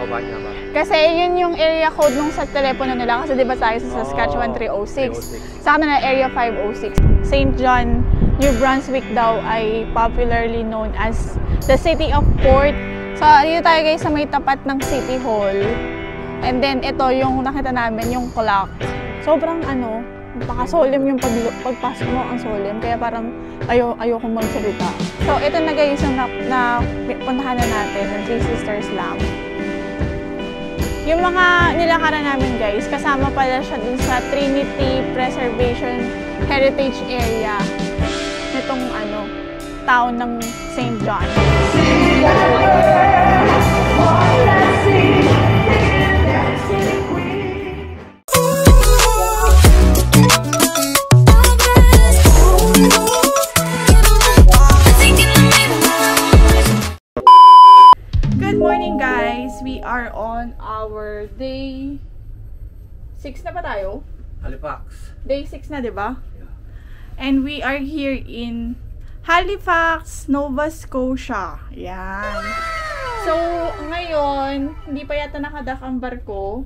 bakit nga ba? Kasi yun yung area code nung sa telepono nila. Kasi diba tayo sa Saskatchewan 306. Sa kanila area 506. St. John, New Brunswick daw ay popularly known as the City of Port. So, dito tayo guys sa may tapat ng City Hall. And then, ito yung nakita namin, yung clock. Sobrang napaka-solemn yung pagpasok mo, ang solemn. Kaya parang ayoko magsalita. So, ito na guys yung puntahan na natin ng Three Sisters Lamp. Yung mga nilakaran namin guys, kasama pala siya dun sa Trinity Preservation Heritage Area nitong town ng St. John. Good morning guys! We are on our day 6 na ba tayo? Halifax. Day 6 na, diba? Yeah. And we are here in Halifax, Nova Scotia. Yan. So, ngayon, hindi pa yata nakadak ang barko.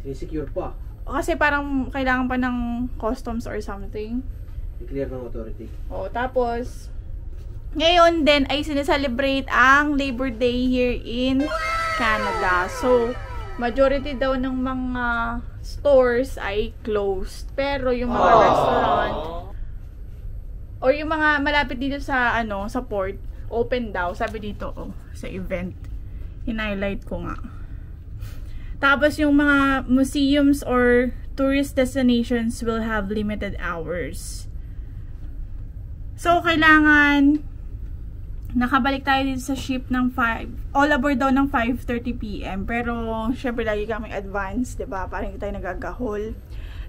Sinisecure pa. Kasi parang kailangan pa ng customs or something. I-clear ng authority. O, tapos, ngayon din ay sineselebrate ang Labor Day here in Canada. So, majority daw ng mga stores ay closed. Pero yung mga restaurant or yung mga malapit dito sa sa port, open daw. Sabi dito sa event. Hinighlight ko nga. Tapos yung mga museums or tourist destinations will have limited hours. So kailangan nakabalik tayo dito sa ship ng 5, all aboard daw ng 5:30 PM. Pero, syempre, lagi kaming advance, diba? Parang hindi tayo nagagahol.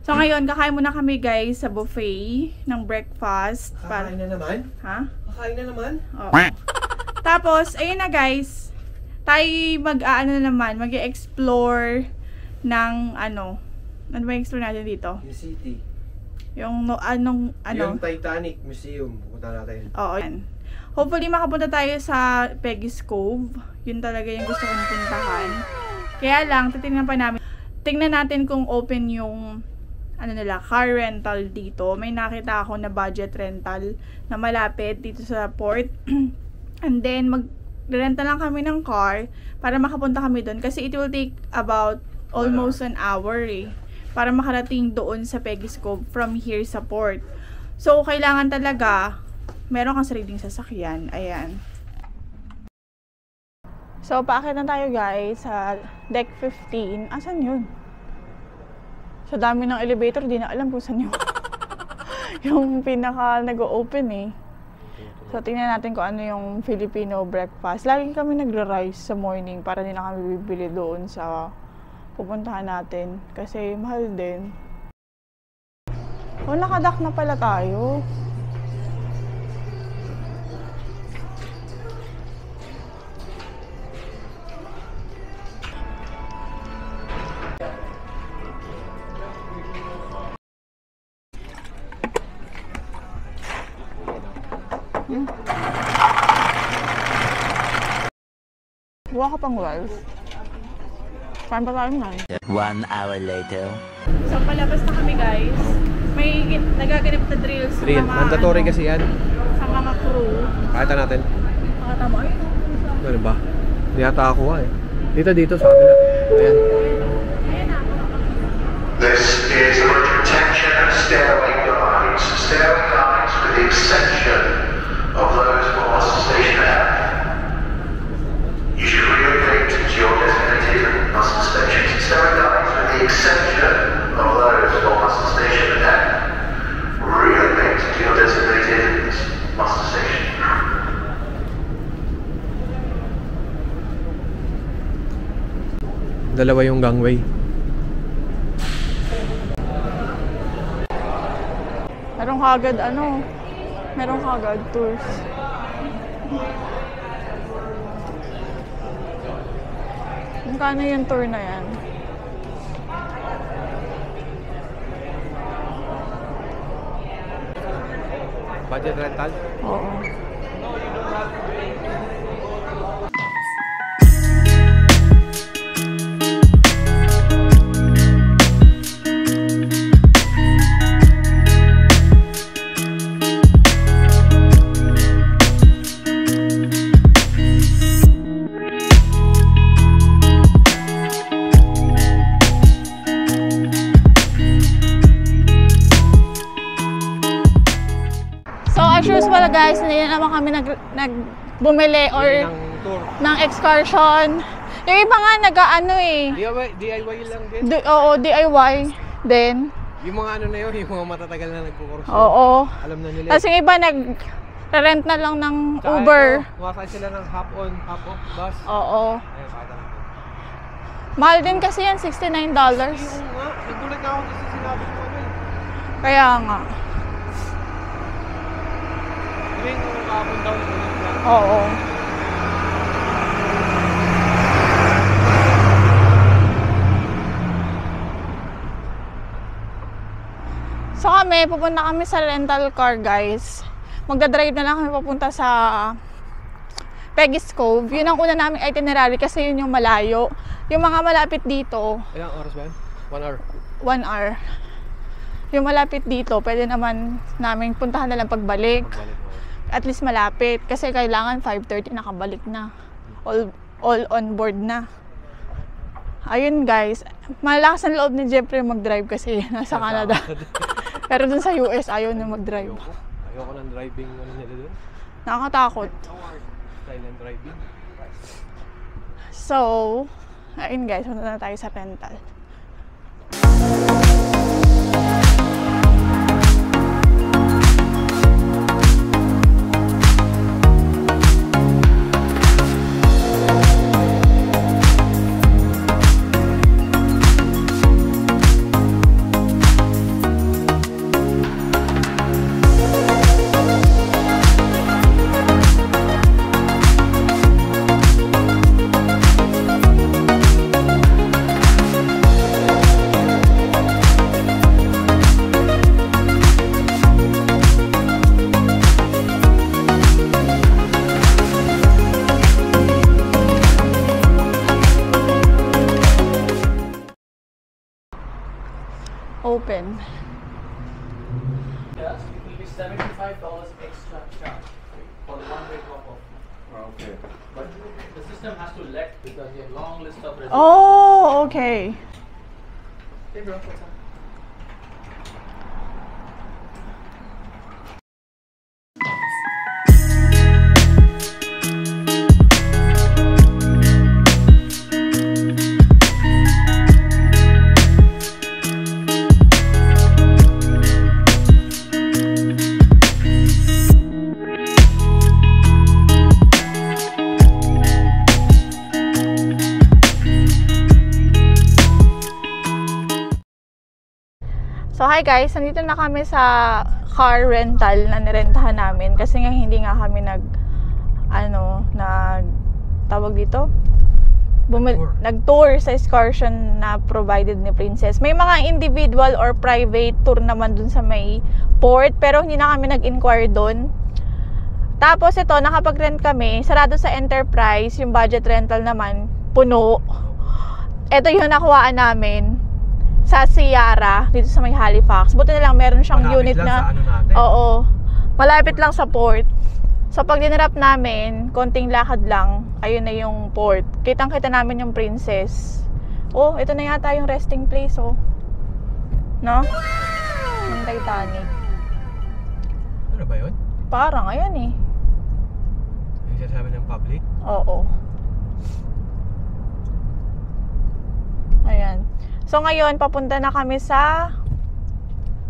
So, ngayon, kakain muna kami, guys, sa buffet ng breakfast. Kakain na naman? Ha? Kakain na naman? Oo. Tapos, ayun na, guys. Tayo mag-explore ng, ano ba yung explore natin dito? Yung city. Yung, Yung Titanic Museum. Pupunta natin. Oo, yan. Hopefully, makapunta tayo sa Peggy's Cove. Yun talaga yung gusto kong puntahan. Kaya lang, titingnan pa namin. Tingnan natin kung open yung car rental dito. May nakita ako na budget rental na malapit dito sa port. And then, mag-renta lang kami ng car para makapunta kami doon. Kasi it will take about almost an hour para makarating doon sa Peggy's Cove from here sa port. So, kailangan talaga meron kang sariling sasakyan. Ayan. So, paakit na tayo guys sa deck 15. Asan yun? Sa dami ng elevator, di na alam kung saan yun. Yung pinaka nag-open So, tingnan natin kung ano yung Filipino breakfast. Lagi kami nagra-rice sa morning para din na kami bibili doon sa pupuntahan natin. Kasi mahal din. Nakadak na pala tayo. Buha ka pang rice. Kain pa tayo na. 1 hour later. So, palabas na kami guys. May nagaganap na drills sa mga mandatory kasi yan. Sa mga crew. Pakita natin. Makatama ay. Ano ba? Hindi yata ako Dito sa kabila. Ayan. This is emergency protection of stairway guides. Stairway guides with the exception of those who are station F. You should relocate to your designated muster stations. Stairway guides with the exception of those who are muster station F. Relocate to your designated muster station. Dalawa yung gangway. Meron kagad meron kagad tours. Magkano yung tour na yan? Budget rental? Oo. guys, hindi na naman kami bumili or ng tour. ng excursion. Yung iba nga nag-ano eh. DIY lang din. Oo, DIY din. Yung mga ano na yun, yung mga matatagal na nagkukurso. Oo. Alam na nila. Tapos yung iba nag-rent na lang ng Tsaka Uber. Kumakasay sila ng hop on, hop off bus. Oo. Ayun, pakita natin. Mahal din kasi yan, $69. Oo nga, nagulat na ako kasi sinabi ko ano eh. Kaya nga. Hindi yung kahapon daw nagulat na. Oo. So kami, pupunta kami sa rental car guys. Magdadrive na lang kami papunta sa Peggy's Cove. Yun ang una naming itinerary kasi yun yung malayo. Yung mga malapit dito, Ilang oras ba yan? 1 hour. 1 hour. Yung malapit dito, pwede naman namin puntahan na lang pagbalik. Balik mo. At least malapit. Kasi kailangan 5:30 nakabalik na. All on board na. Ayun guys. Malakas ang loob ni Jeffrey mag-drive kasi nasa Canada. Pero dun sa US, ayaw na mag-drive. Ayoko ng driving ano nila doon. Nakakatakot. Silent driving. So, ayun guys. Punta na tayo sa rental. Open. Yes, it will be $75 extra charge for the one-way drop-off. Okay. But the system has to let because we have long list of reservations. Oh, okay. Hey bro, what's up? So hi guys, nandito na kami sa car rental na nirentahan namin kasi nga hindi nga kami tawag dito? Nag-tour sa excursion na provided ni Princess. May mga individual or private tour naman dun sa may port pero hindi na kami nag-inquire dun. Tapos ito, nakapag-rent kami, sarado sa Enterprise, yung budget rental naman, puno. Ito yung nakuhaan namin sa Sierra, dito sa may Halifax. Buti na lang meron siyang Malapit unit lang na sa ano natin. oo, malapit lang sa port. So pag dinrap namin, konting lakad lang, ayun na yung port. Kitang-kita namin yung Princess. Oh, ito na yata yung resting place, oh. No? Yung Titanic. Ano ba yun? Parang, ayun eh. Yung sinasabi ng public? Oo. Ayan. So ngayon, papunta na kami sa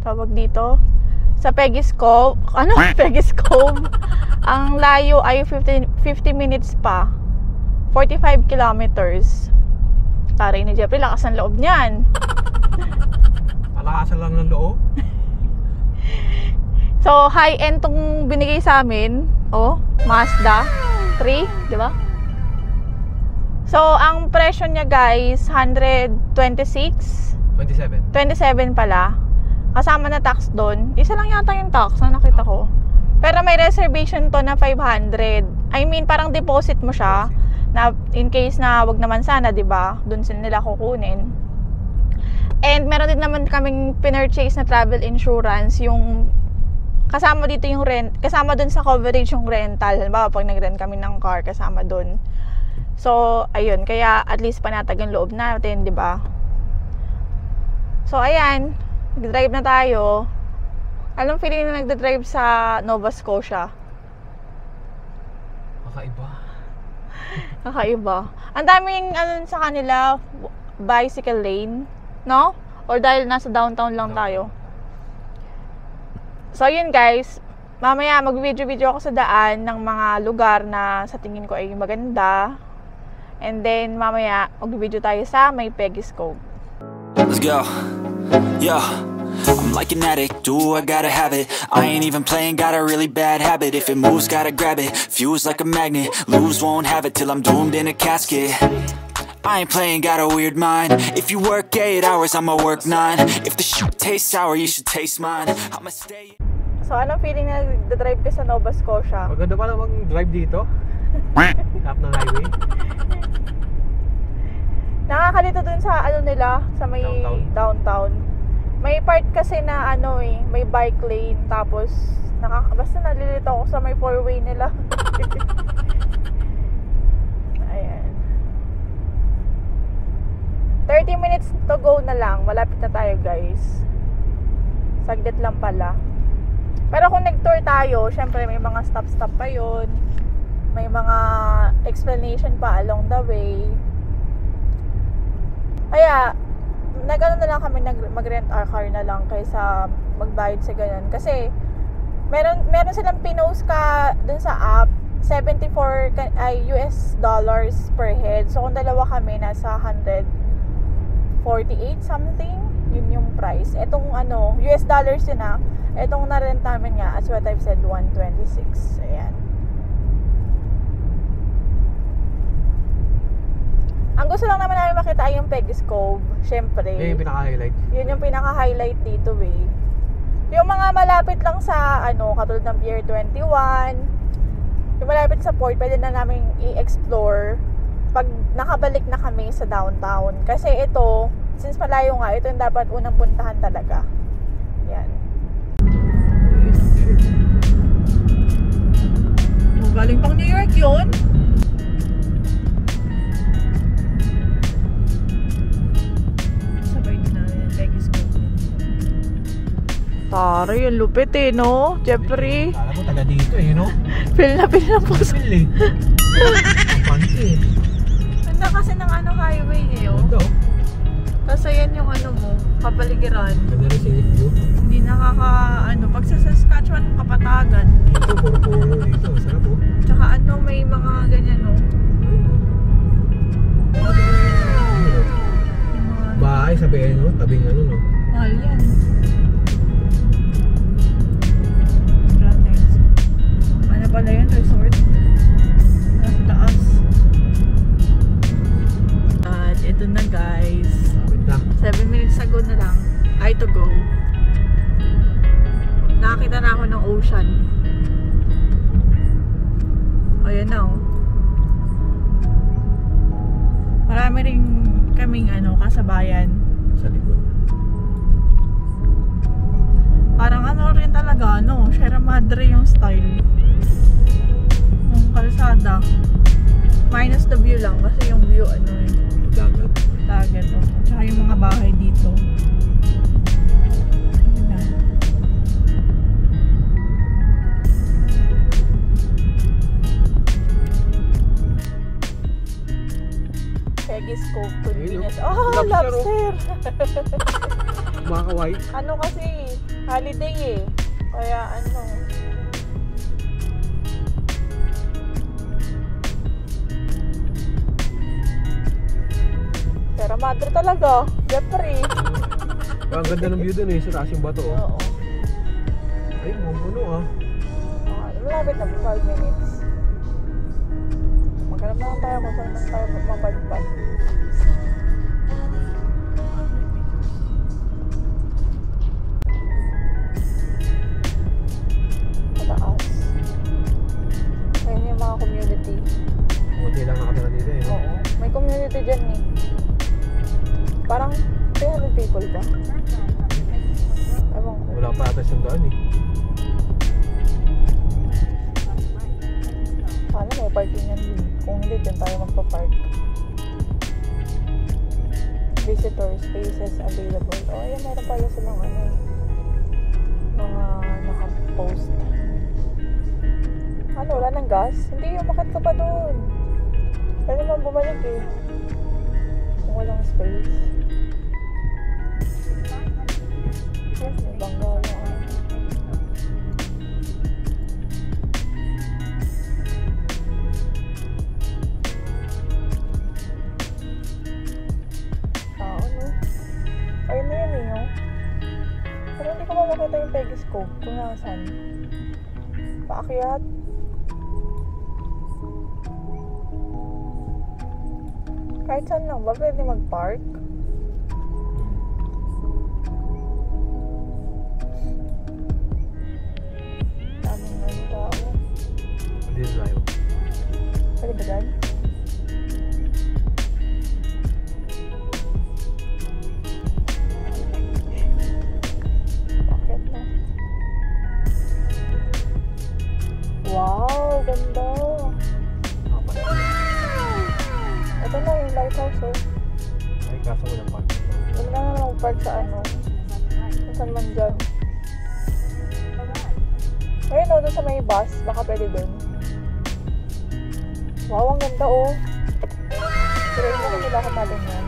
tawag dito sa Peggy's Cove. Ano? Peggy's Cove. Ang layo ay 50 minutes pa. 45 kilometers. Taray ni Jeffrey, lakas ng loob niyan. Palakasan lang ng loob. So, high-end tong binigay sa amin. Oh, Mazda 3, di ba? So, ang presyo niya guys, 126. 27. 27 pala. Kasama na tax doon. Isa lang yata yung tax na nakita ko. Pero may reservation to na 500. I mean, parang deposit mo siya. Na in case na wag naman sana, di ba? Doon sila nila kukunin. And meron din naman kaming pinurchase na travel insurance. Yung kasama dito yung rent. Kasama doon sa coverage yung rental. Halimbawa, pag nag-rent kami ng car, kasama doon. So, ayun. Kaya at least panatag ang loob natin, di ba? So, ayan. Nag-drive na tayo. Anong feeling na nagda-drive sa Nova Scotia? Kakaiba. Kakaiba. Ang daming ano sa kanila, bicycle lane, no? Or dahil nasa downtown lang tayo. So yun guys, mamaya mag-video ako sa daan ng mga lugar na sa tingin ko ay maganda. And then mamaya mag-video tayo sa may Peggy's Cove. Let's go. Yeah. I'm like an addict, do I gotta have it. I ain't even playing, got a really bad habit. If it moves, gotta grab it, fuse like a magnet. Lose, won't have it till I'm doomed in a casket. I ain't playing, got a weird mind. If you work 8 hours, I'ma work 9. If the shit tastes sour, you should taste mine. I'ma stay. So anong feeling na nagdadrive ka sa Nova Scotia? Maganda pala mag-drive dito. Half ng highway. Nakakalito dun sa ano nila, sa may downtown. May part kasi na ano may bike lane, tapos basta nalilito ako sa may 4-way nila. Ayan. 30 minutes to go na lang. Malapit na tayo guys. Saglit lang pala. Pero kung nag-tour tayo, syempre may mga stop-stop pa yun. May mga explanation pa along the way. Kaya nagano na lang kami, mag-rent our car na lang kaysa magbayad sa ganun. Kasi meron silang pinost ka dun sa app, $74 US dollars per head. So kung dalawa kami, nasa 148 something, yun yung price. Etong ano, US dollars yun ah. Etong na-rent namin nga, as what I've said, 126. Ayan. Ang gusto lang naman namin makita ay yung Peggy's Cove. Syempre. Yun yung pinaka-highlight. Yun yung pinaka-highlight dito eh. Yung mga malapit lang sa ano, katulad ng Pier 21, yung malapit sa port, pwede na namin i-explore pag nakabalik na kami sa downtown. Kasi ito, since malayo nga, ito yung dapat unang puntahan talaga. Yan. Galing pang New York yun. Tara, yung lupit eh, no? Jeffrey. Alam mo, taga dito eh, no? Feel na puso. Feel eh. Ang panty eh. Ganda kasi ng ano highway eh, oh. Ganda oh. Tapos ayan yung ano mo, kapaligiran. Ganda rin scenic view. Hindi pag sa Saskatchewan, kapatagan. Dito, puro-puro dito. Sarap oh. Tsaka ano, may mga ganyan, oh. Bahay, sabihin no? Tabing ano, no? Mahal yan. Ano pala yun? Resort? Nasa taas. At ito na guys. 7 minutes ago na lang. Ay, to go. Nakakita na ako ng ocean. Ayan na oh. Marami rin kaming ano, kasabayan. Sa likod. Parang ano rin talaga, no? Sierra Madre yung style ng kalsada. Minus the view lang kasi yung view ano eh. Dagat oh. Tsaka yung mga bahay dito. Ayan. Peggy's Cove, convenience. Oh, lobster! Kumakaway. Ano kasi, holiday eh. Kaya ano. Sierra Madre talaga. Jeffrey. Ang ganda ng view dun eh. Sa taas yung bato oh. Oo. Ay, mamuno ah. Malapit na 12 minutes. Maghanap na lang tayo kung saan lang tayo mapadpad. Mataas. Ayun yung mga community. Buti lang nakatira dito eh. No? Oo. May community dyan eh. Parang 300 people ba? Ewan ko. Wala pa ata siyang daan eh. Sana may parking yan din. Kung hindi, dyan tayo magpa-park. Visitor spaces available. Oh, ayan, meron pala silang ano, mga naka-post. Ano, wala ng gas? Hindi, umakit ka pa doon. Pwede naman bumalik eh. Kung walang space. Yes, may bangga yan. Tao, no? Ayun na yan eh, no? Pero hindi ko makakita yung pegiscope kung nasan. Paakyat. Kahit saan lang ba pwede mag-park? Daming ano tao. This tayo. Pwede ba dyan? Bakit na? Wow, ganda! Ito na yung lighthouse, oh. Ay, kaso walang parking. Huwag na nga mag-park sa ano. Kung saan man dyan. Ayun, oh, doon sa may bus. Baka pwede doon. Wow, ang ganda, oh. Pero yun na nila akong natin yan.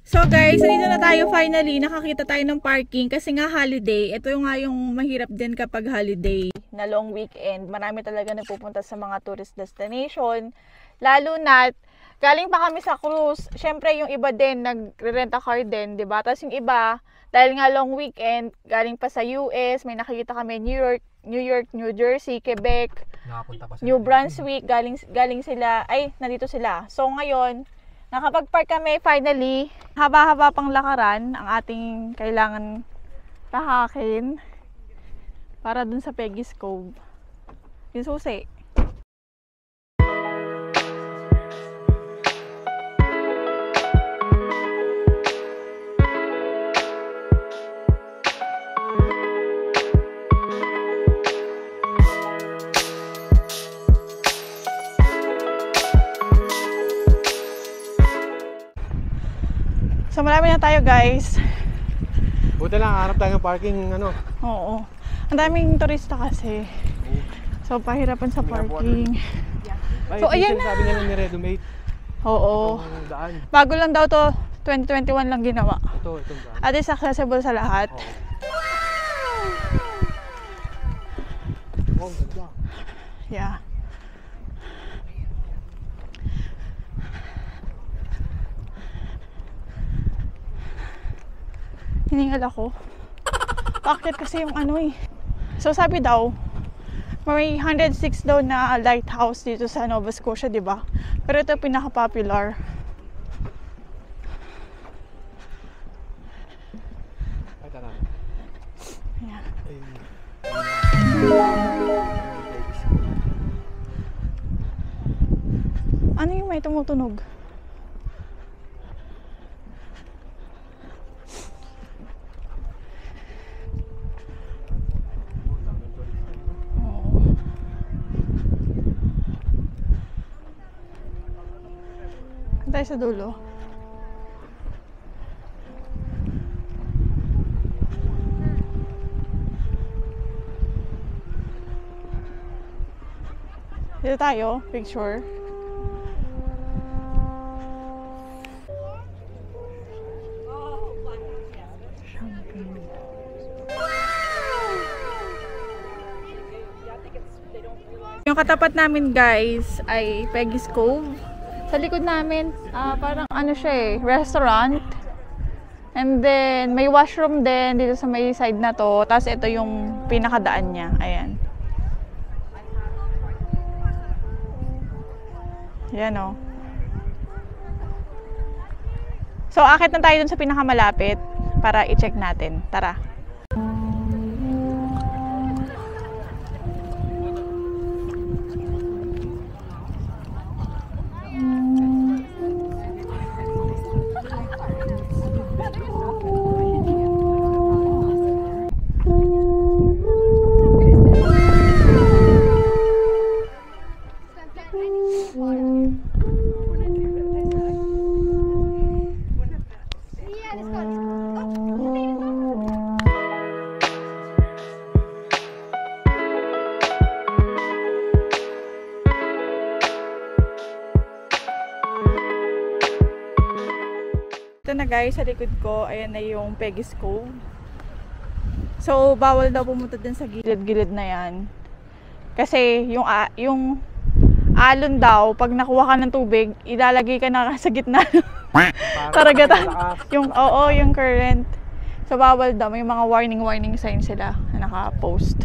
So guys, dito na tayo finally. Nakakita tayo ng parking kasi nga holiday. Ito yung nga yung mahirap din kapag holiday na long weekend. Marami talaga napupunta sa mga tourist destination. Lalo na galing pa kami sa cruise. Syempre yung iba din nagre-rent a car din, 'di ba? Tapos yung iba dahil nga long weekend, galing pa sa US, may nakikita kami New York, New Jersey, Quebec, Nakapunta pa sa New Brunswick, galing sila, nandito sila. So ngayon, nakapag-park kami finally. Haba-haba pang lakaran ang ating kailangan tahakin para dun sa Peggy's Cove. Yung susi. So marami na tayo guys. Buti lang, harap tayo ng parking, ano. Oo. Ang daming turista kasi. So pahirapan sa parking. Ay, So, ayan na. sabi nila ni Redomate. Oo. Itong daan. Bago lang daw to, 2021 lang ginawa. Itong daan. At is accessible sa lahat. Oo. Oh, ganda. Yeah. Hiningal ako. Bakit kasi yung ano eh. So sabi daw, may 106 daw na lighthouse dito sa Nova Scotia, di ba? Pero ito pinaka-popular. Ay, tara. Ayan. Ano yung may tumutunog? Oo. Tayo sa dulo. Dito tayo, picture. Yung katapat namin guys ay Peggy's Cove. Sa likod namin, parang ano siya eh, restaurant. And then may washroom din dito sa may side na to. Tapos ito yung pinakadaan niya. Ayan. Yan o. So akit na tayo dun sa pinakamalapit para i-check natin. Tara. ito na guys, sa likod ko, ayan na yung Peggy's Cove. So, bawal daw pumunta din sa gilid-gilid na yan. Kasi yung alon daw, pag nakuha ka ng tubig, ilalagay ka na sa gitna. Karagatan. Yung current. So, bawal daw. May mga warning signs sila na naka-post.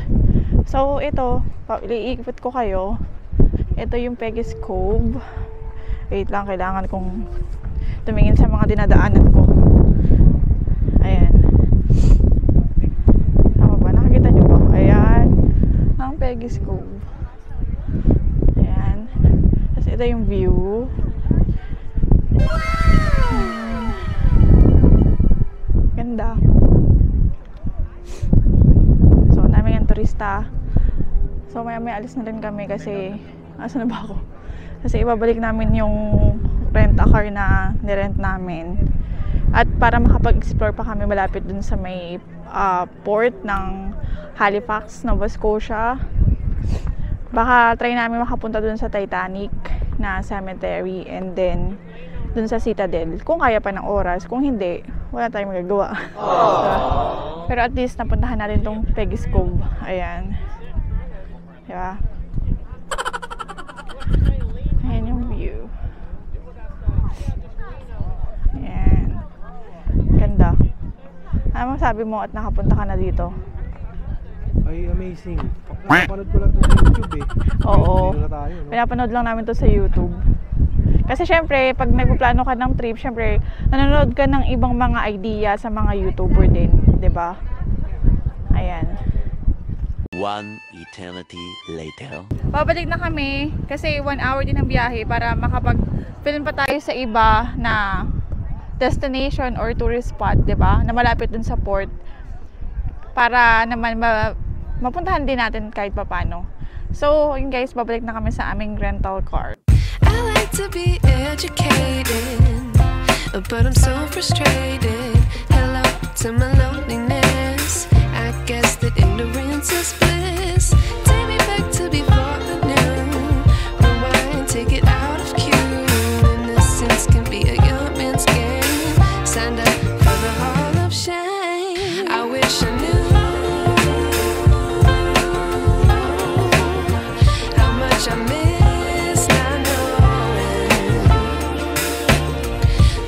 So, ito, iikot ko kayo. Ito yung Peggy's Cove. Wait lang, kailangan kong tumingin sa mga dinadaanan ko. Ayan. Tama ba? Nakakita nyo ba? Ayan. Ang Peggy's Cove. Ayan. Tapos ito yung view. Ayan. Ganda. So, namin yung turista. So, may alis na rin kami kasi asan na ba ako? Kasi ibabalik namin yung rent-a-car na nirent namin. At para makapag-explore pa kami malapit dun sa may port ng Halifax, Nova Scotia. Baka try namin makapunta dun sa Titanic na cemetery and then dun sa Citadel. Kung kaya pa ng oras. Kung hindi, wala tayong magagawa. Diba? Pero at least napuntahan natin tong Peggy's Cove. Ayan. Diba? Ayan yung view. Ayan. Ganda. Ano masabi mo at nakapunta ka na dito? Ay, amazing. Pinapanood ko lang ito sa YouTube eh. Oo. Dito na tayo, no? Pinapanood lang namin to sa YouTube. Kasi syempre, pag nagpaplano ka ng trip, syempre, nanonood ka ng ibang mga idea sa mga YouTuber din. 'Di ba? Ayan. One eternity later. Babalik na kami kasi 1 hour din ang biyahe para makapag-film pa tayo sa iba na destination or tourist spot, 'di ba? Na malapit dun sa port. Para naman mapuntahan din natin kahit papaano. So, yun guys, babalik na kami sa aming rental car. I like to be educated, but I'm so frustrated. Hello to my loneliness. I guess that ignorance is bliss. Take me back to before the new. Rewind, take it out of cue. Innocence can be a young man's game. Signed up for the hall of shame. I wish I knew how much I miss not knowing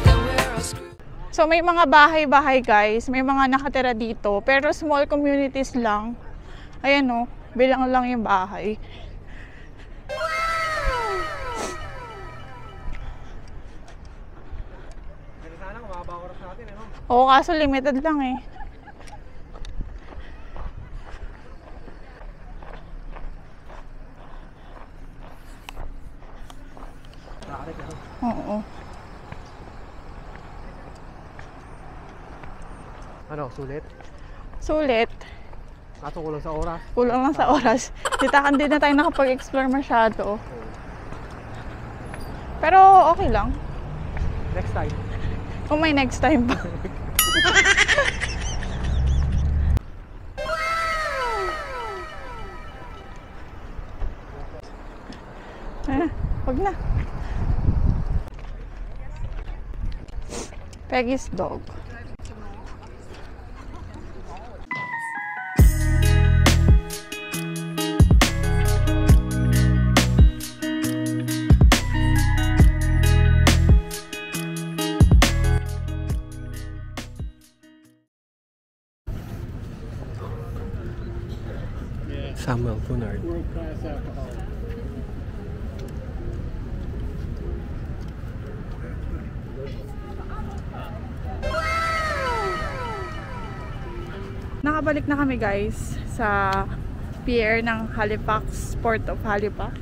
that we're all screwed. So, may mga bahay-bahay guys. May mga nakatira dito. Pero small communities lang. Ayan o. Bilang lang yung bahay. Sana kumababa oras natin, ano? Oo, kaso limited lang eh. Nakakit, ano? Oo. Ano, sulit? Sulit. Kaso kulang sa oras. Kulang lang sa oras. Hindi na tayo nakapag-explore masyado. Pero okay lang. Next time. Kung may next time pa. Wag na. Peggy's dog. Samuel Cunard. Nakabalik na kami guys sa pier ng Halifax, Port of Halifax.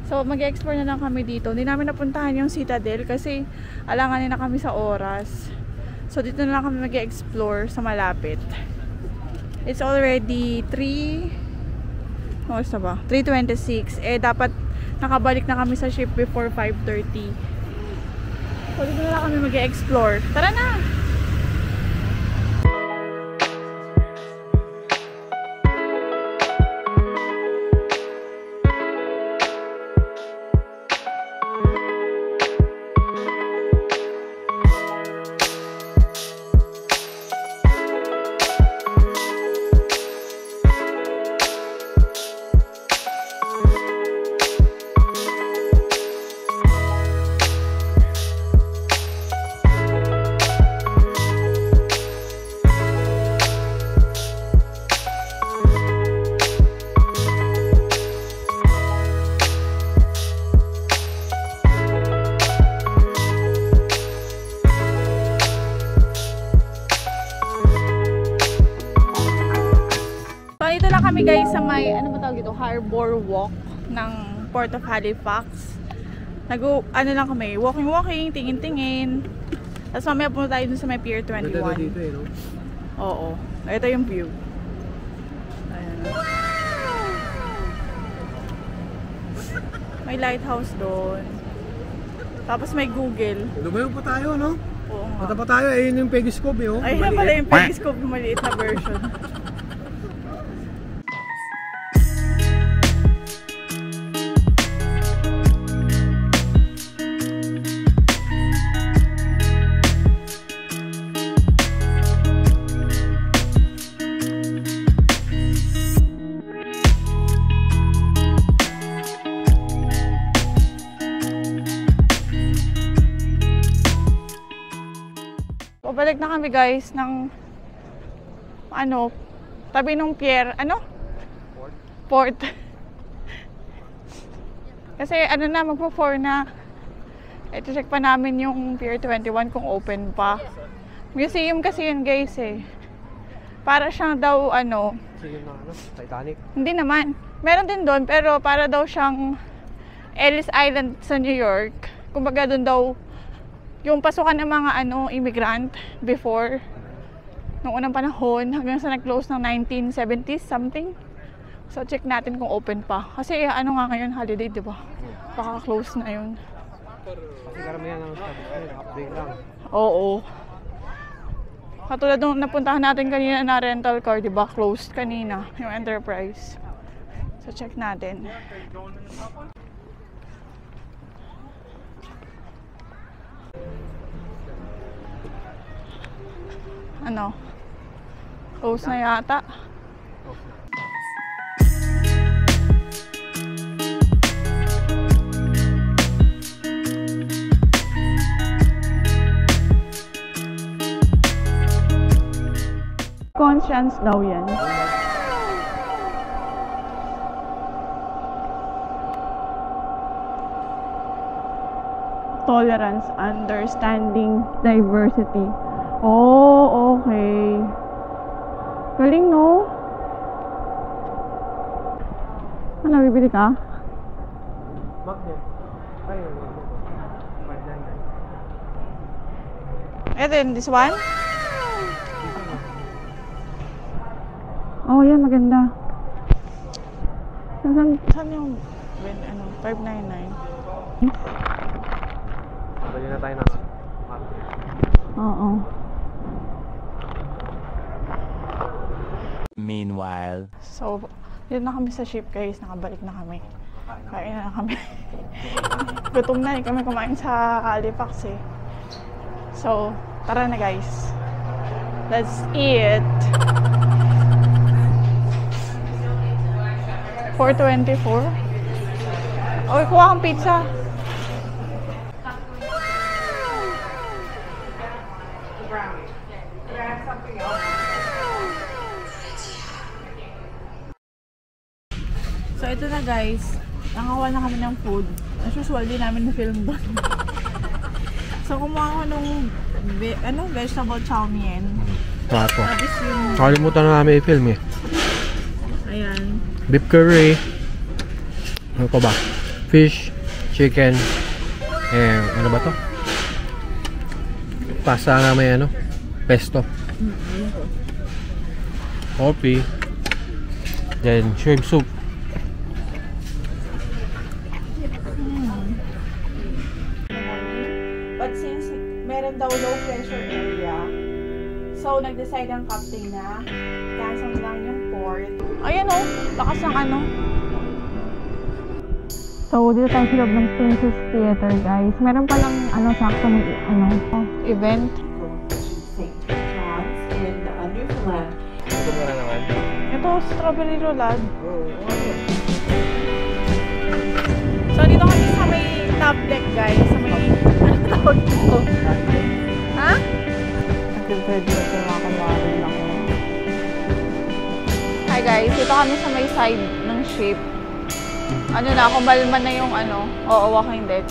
So mag-explore na lang kami dito. Hindi namin napuntahan yung Citadel kasi alanganin na kami sa oras. So dito na lang kami mag-explore sa malapit. It's already 3:26. Eh dapat nakabalik na kami sa ship before 5:30. So dito na lang kami mag-explore. Tara na! kami guys sa may, ano ba tawag ito? Harbor Walk ng Port of Halifax. Ano lang kami, walking, tingin-tingin. Tapos mamaya pumunta tayo dun sa may Pier 21. Ganda dito eh, no? Oo. Ito yung view. Ayan. May lighthouse doon. Tapos may Google. Lumayo pa tayo, no? Oo nga. Mata pa tayo, ayun yung Periscope eh, oh. Ayun na pala yung Periscope, maliit na version. Pabalik na kami guys ng tabi ng pier, Port. Kasi magpo-4 na. I-check pa namin yung Pier 21 kung open pa. Museum kasi yun guys eh. Para siyang daw Museum na Titanic. Hindi naman. Meron din doon pero para daw siyang Ellis Island sa New York. Kumbaga doon daw yung pasukan ng mga immigrant before nung unang panahon hanggang sa nag-close ng 1970s something. So check natin kung open pa. Kasi ngayon holiday, 'di ba? Baka close na 'yun. Kasi karamihan ng update lang. Oo. Katulad nung napuntahan natin kanina na rental car, 'di ba? Closed kanina yung Enterprise. So check natin. Close na yata. Conscience daw yan. Tolerance, understanding, diversity. Oh, okay. Galing, no? Ano, bibili ka? Magnet. Ayun. 599. Ito yun, this one? Oh, yan, maganda. Saan yung 599? Bali na tayo ng Oo. Meanwhile. So, dito na kami sa ship guys. Nakabalik na kami. Kain na kami. Gutom na kami kumain sa Halifax eh. So, tara na guys. Let's eat. 424. Okay, kuha kang pizza. So, ito na guys. Nakakuha na kami ng food. As usual, di namin na-film doon. So, kumuha ko nung vegetable chow mein. Tapos. Tapos yung... Nakalimutan na namin i-film eh. Ayan. Beef curry. Ano pa ba? Fish, chicken. Ano ba to? Pasta na may pesto. Coffee. Then shrimp soup. But since meron daw low pressure area, so nag-decide ang captain na cancel lang yung port. Ayan o, lakas ng So, dito tayo sa loob ng Princess Theater, guys. Meron palang, sakto may, event. Ito nga na naman. Ito, strawberry roulade. So, dito kami sa may top deck, guys. Sa may, tawag dito? Ha? Nag-ready na ito mga kumari lang. Hi, guys. Dito kami sa may side ng ship. Kumalman na yung oo, walking deck.